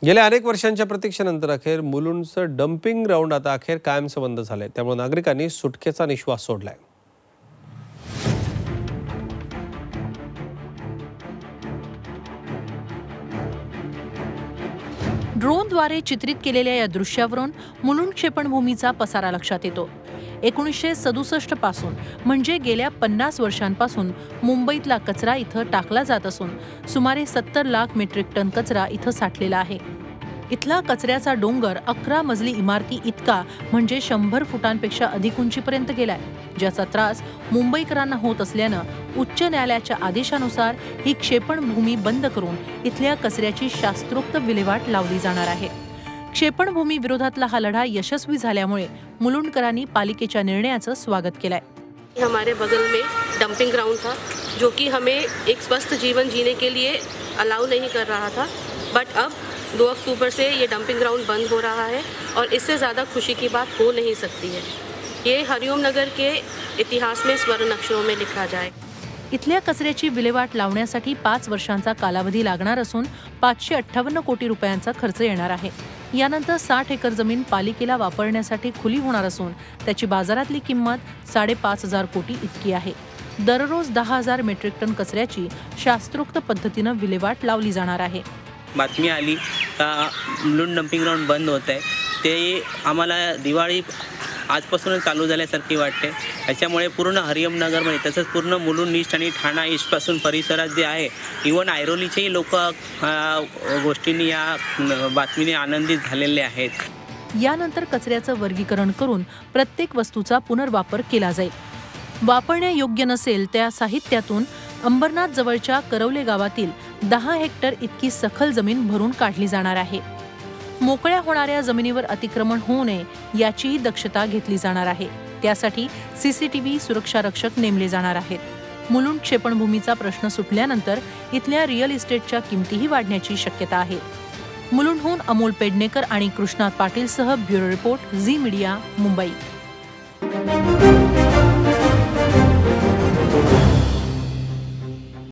गेल्या अनेक वर्षांच्या प्रतीक्षेनंतर अखेर मुलुंडचं डम्पिंग ग्राउंड आता अखेर कायमचं बंद झालंय। त्यामुळे नागरिकांनी सुटकेचा निश्वास सोडलाय। ड्रोनद्वारे चित्रित केलेल्या या दृश्यावरून मुलुंड क्षेपणभूमीचा पसारा लक्षात येतो। 1967 पासून म्हणजे गेल्या 50 वर्षांपासून मुंबईतला कचरा इथं टाकला जात असून सुमारे 70 लाख मेट्रिक टन कचरा इथं साठलेला आहे। इथला कचऱ्याचा डोंगर 11 मजली इमारती इतका म्हणजे 100 फुटांपेक्षा अधिक उंचीपर्यंत गेलाय, ज्याचा त्रास मुंबईकरांना होत असल्यानं उच्च न्यायालयाच्या आदेशानुसार ही क्षेपणभूमी बंद करून इथल्या कचऱ्याची शास्त्रोक्त विल्हेवाट लावली जाणार आहे। क्षेपणभूमी विरोधातला हा लढा यशस्वी झाल्यामुळे मुलुंडकरांनी पालिकेच्या निर्णयाचं स्वागत केलंय। हमारे बगल में डंपिंग ग्राउंड था जो कि हमें एक स्वस्थ जीवन जीने के लिए अलाउ नहीं कर रहा था, बट अब 2 अक्टूबर से ये डंपिंग ग्राउंड बंद हो रहा है और इससे ज़्यादा खुशी की बात हो नहीं सकती है। ये हरिओम नगर के इतिहास में स्वर्ण अक्षरों में लिखा जाए। इथल्या कचऱ्याची विल्हेवाट लावण्यासाठी 5 वर्षांचा कालावधी लागणार असून 558 कोटी रुपयांचा खर्च येणार आहे। यानंतर 60 एकर जमीन पालिकेला वापरण्यासाठी खुली होणार असून त्याची बाजारातली किंमत 5,500 कोटी इतकी आहे। दररोज 10,000 मेट्रिक टन कचऱ्याची शास्त्रोक्त पद्धतीनं विल्हेवाट लावली जाणार आहे। बातमी आली का मुलुंड डंपिंग ग्राउंड बंद होत आहे, ते आम्हाला दिवाळी आजपासूनच चालू झाल्यासारखी वाटते। त्याच्यामुळे पूर्ण हरिओम नगरमध्ये तसंच पूर्ण मुलुंड ईस्ट आणि ठाणा ईस्टपासून परिसरात जे आहे, इव्हन ऐरोलीचेही लोक गोष्टींनी या बातमीने आनंदित झालेले आहेत। यानंतर कचऱ्याचं वर्गीकरण करून प्रत्येक वस्तूचा पुनर्वापर केला जाईल। वापरण्यायोग्य नसेल त्या साहित्यातून अंबरनाथ जवळच्या करवले गावातील 10 हेक्टर इतकी सखल जमीन भरून काढली जाणार आहे। मोकळ्या होणाऱ्या जमिनीवर अतिक्रमण होऊ नये याचीही दक्षता घेतली जाणार आहे। त्यासाठी सीसीटीव्ही सुरक्षा रक्षक नेमले जाणार आहेत। मुलुंड क्षेपणभूमीचा प्रश्न सुटल्यानंतर इथल्या रिअल इस्टेटच्या किमतीही वाढण्याची शक्यता आहे। मुलुंडहून अमोल पेडणेकर आणि कृष्णात पाटीलसह ब्युरो रिपोर्ट झी मीडिया, मुंबई।